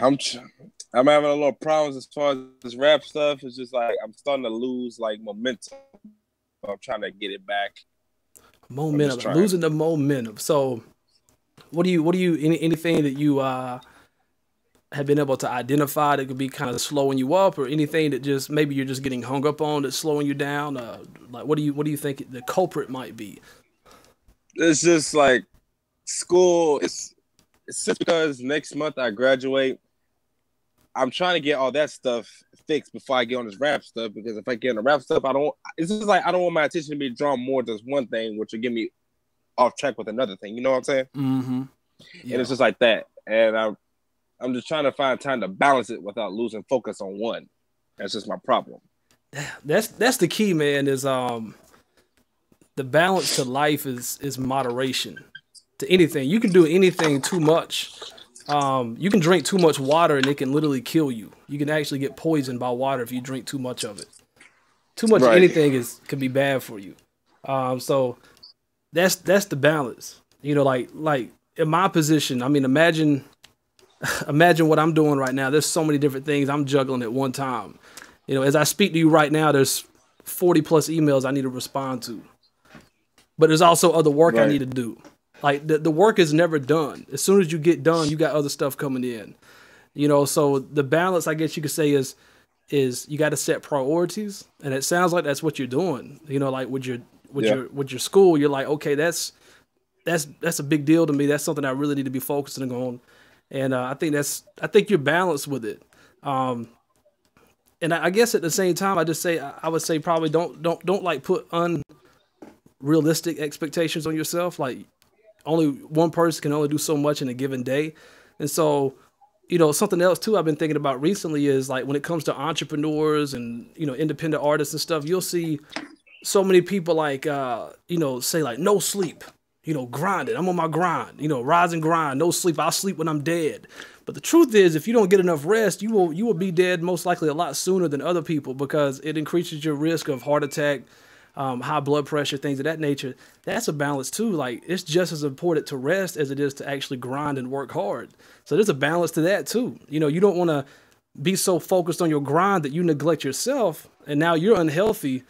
I'm having a little problems as far as this rap stuff. It's just like I'm starting to lose like momentum. I'm trying to get it back. Momentum, losing the momentum. So, anything that you have been able to identify that could be kind of slowing you up, or anything that just maybe you're just getting hung up on that's slowing you down? Like, what do you think the culprit might be? It's just like school. It's just because next month I graduate. I'm trying to get all that stuff fixed before I get on this rap stuff, because if I get on the rap stuff, it's just like I don't want my attention to be drawn more to one thing, which will get me off track with another thing. You know what I'm saying? Mm-hmm. Yeah. And it's just like that. And I'm just trying to find time to balance it without losing focus on one. That's just my problem. That's the key, man, is the balance to life is moderation to anything. You can do anything too much. You can drink too much water and it can literally kill you. You can actually get poisoned by water if you drink too much of it. Too much of anything can be bad for you. So that's the balance. You know, like in my position, I mean, imagine what I'm doing right now. There's so many different things I'm juggling at one time. You know, as I speak to you right now, there's 40 plus emails I need to respond to. But there's also other work I need to do. Like the work is never done. As soon as you get done, you got other stuff coming in. You know, so the balance, I guess you could say, is you got to set priorities, and it sounds like that's what you're doing. You know, like with your school, you're like, okay, that's a big deal to me. That's something I really need to be focusing on, and I think you're balanced with it. And I guess at the same time, I would say probably don't like put unrealistic expectations on yourself. Like, only one person can only do so much in a given day. And so, you know, something else too I've been thinking about recently is like when it comes to entrepreneurs and, you know, independent artists and stuff, you'll see so many people like, you know, say like no sleep, you know, grinding. I'm on my grind, you know, rise and grind, no sleep. I'll sleep when I'm dead. But the truth is, if you don't get enough rest, you will be dead most likely a lot sooner than other people, because it increases your risk of heart attack, high blood pressure, things of that nature. That's a balance too. Like, it's just as important to rest as it is to actually grind and work hard. So there's a balance to that too. You know, you don't want to be so focused on your grind that you neglect yourself, and now you're unhealthy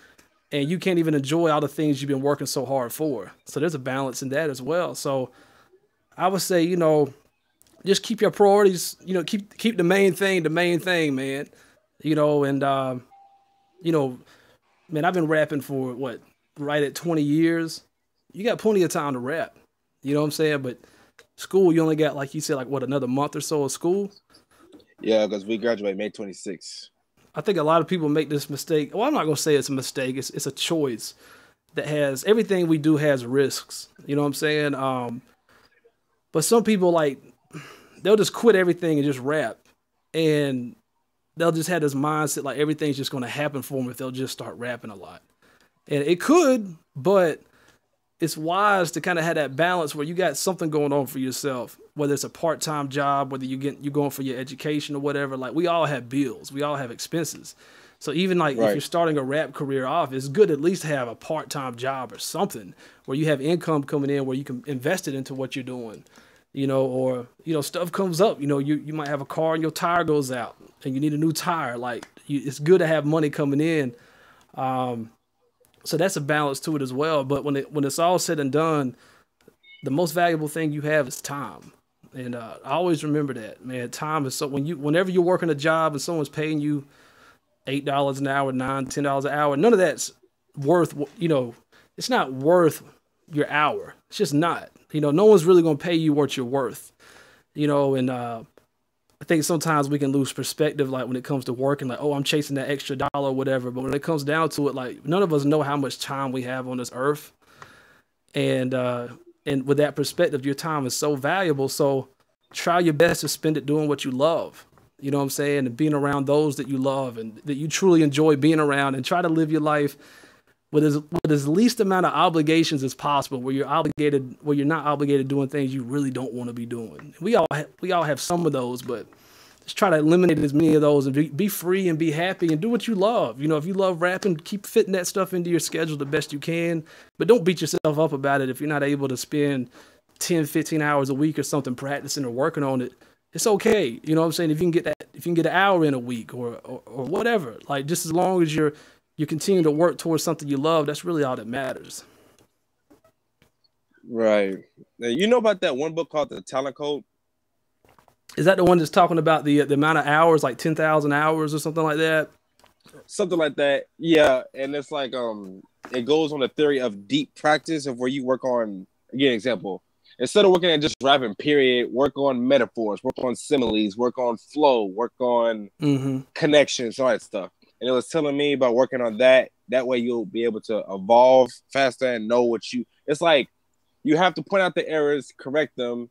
and you can't even enjoy all the things you've been working so hard for. So there's a balance in that as well. So I would say, you know, just keep your priorities, you know, keep the main thing, man. You know, and you know, man, I've been rapping for right at 20 years. You got plenty of time to rap. You know what I'm saying? But school, you only got, like you said, like another month or so of school? Yeah, because we graduate May 26th. I think a lot of people make this mistake. Well, I'm not going to say it's a mistake. It's a choice that has, everything we do has risks. You know what I'm saying? But some people, like, they'll just quit everything and just rap. And they'll just have this mindset like everything's just going to happen for them if they'll just start rapping a lot. And it could, but it's wise to kind of have that balance where you got something going on for yourself, whether it's a part-time job, whether you're going for your education or whatever. Like, we all have bills, we all have expenses. So even like if you're starting a rap career off, it's good at least to have a part-time job or something where you have income coming in, where you can invest it into what you're doing. You know, or, you know, stuff comes up, you know, you might have a car and your tire goes out and you need a new tire. Like, it's good to have money coming in. So that's a balance to it as well. But when it's all said and done, the most valuable thing you have is time. And I always remember that, man. Time is so, whenever you're working a job and someone's paying you $8 an hour, $9, $10 an hour, none of that's worth, you know, it's not worth your hour. It's just not. You know, no one's really going to pay you what you're worth, you know, and I think sometimes we can lose perspective, like when it comes to working, like, oh, I'm chasing that extra dollar or whatever. But when it comes down to it, like, none of us know how much time we have on this earth. And with that perspective, your time is so valuable. So try your best to spend it doing what you love. You know what I'm saying? And being around those that you love and that you truly enjoy being around, and try to live your life with as least amount of obligations as possible, where you're not obligated doing things you really don't want to be doing. We all have some of those, but just try to eliminate as many of those and be free and be happy and do what you love. You know, if you love rapping, keep fitting that stuff into your schedule the best you can, but don't beat yourself up about it if you're not able to spend 10, 15 hours a week or something practicing or working on it. it's okay. You know what I'm saying? If you can get that, if you can get an hour in a week or whatever, like just as long as you continue to work towards something you love, that's really all that matters. Right. Now, you know about that one book called The Talent Code? Is that the one that's talking about the amount of hours, like 10,000 hours or something like that? Something like that. Yeah. And it's like it goes on the theory of deep practice of where you work on, again, an example. Instead of working at just rapping, period, work on metaphors, work on similes, work on flow, work on connections, all that stuff. And it was telling me about working on that. That way you'll be able to evolve faster and know what you, it's like you have to point out the errors, correct them,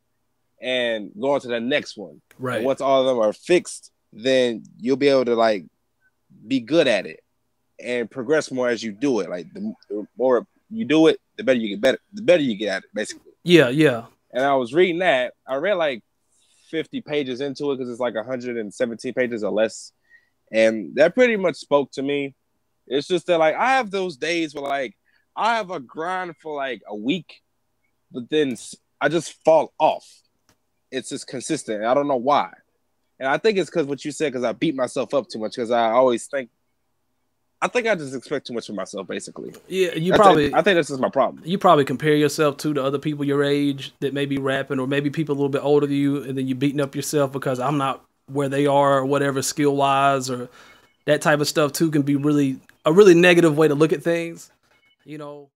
and go on to the next one. Right. And once all of them are fixed, then you'll be able to like be good at it and progress more as you do it. Like the more you do it, the better you get better. The better you get at it, basically. Yeah, yeah. And I was reading that. I read like 50 pages into it because it's like 117 pages or less. And that pretty much spoke to me. It's just that like I have those days where like I have a grind for like a week, but then I just fall off. It's just consistent. I don't know why. And I think it's because what you said, because I beat myself up too much, because I always think, I think I just expect too much of myself, basically. Yeah, I think that's just my problem. You probably compare yourself to the other people your age that may be rapping, or maybe people a little bit older than you, and then you beating up yourself because I'm not where they are or whatever, skill wise, or that type of stuff too can be a really negative way to look at things, you know.